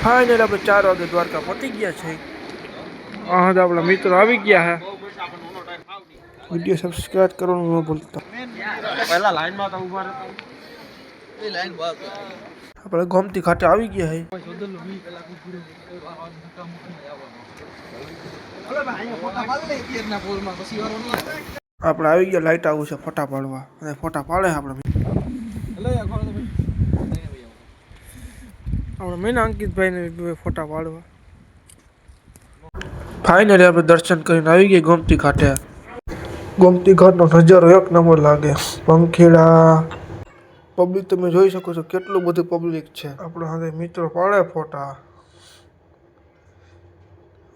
Final આપણે 4 વાગે દ્વારકા પહોંચી ગયા છે। હા તો આપણા મિત્રો આવી ગયા હે। વિડીયો સબસ્ક્રાઇબ કરવાનું ન ભૂલતા। પહેલા લાઈનમાં તો ઊભા રહેતા એ લાઈન બાદ આપણે ગોમતી ઘાટે આવી ગયા હે। આપણે આવી ગયા લાઈટ આવું છે ફોટા પાડવા અને ફોટા પાડે આપણે મેં અંકિતભાઈને ફોટા પાડવા। ફાઇનલી આપણે દર્શન કરીને આવી ગયા ગોમતી ઘાટે। ગોમતી ઘાટનો નજારો એક નંબર લાગે। પંખીડા પબ્લિક તમે જોઈ શકો છો કેટલું બધું પબ્લિક છે। આપણે સાથે મિત્રો પાડે ફોટા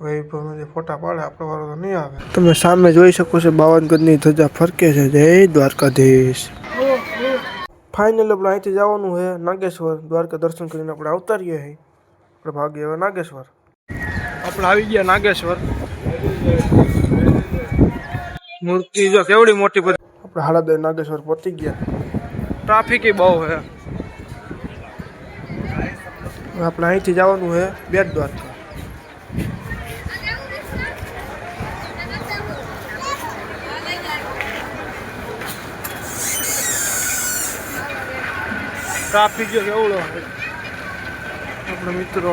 વૈભવને ફોટા પાડે આપણો વારો તો નહીં આવે। તમે સામે જોઈ શકો છો 52 ગજની ધજા ફરકે છે। જય દ્વારકાધીશ। ફાઇનલ આપણે અહીંથી જવાનું છે નાગેશ્વર। દ્વારકા દર્શન કરીને આપણે આવતા રહીએ છીએ। આપણે ભાગીએ હવે નાગેશ્વર। આપણે આવી ગયા નાગેશ્વર। મૂર્તિ જો કેવડી મોટી બધી। આપણે હાલાદય નાગેશ્વર પહોંચી ગયા। ટ્રાફિક બહુ છે। આપણે અહીંથી જવાનું છે બેટ દ્વારકા। ટ્રાફિક જો કેવડો છે। આપણા મિત્રો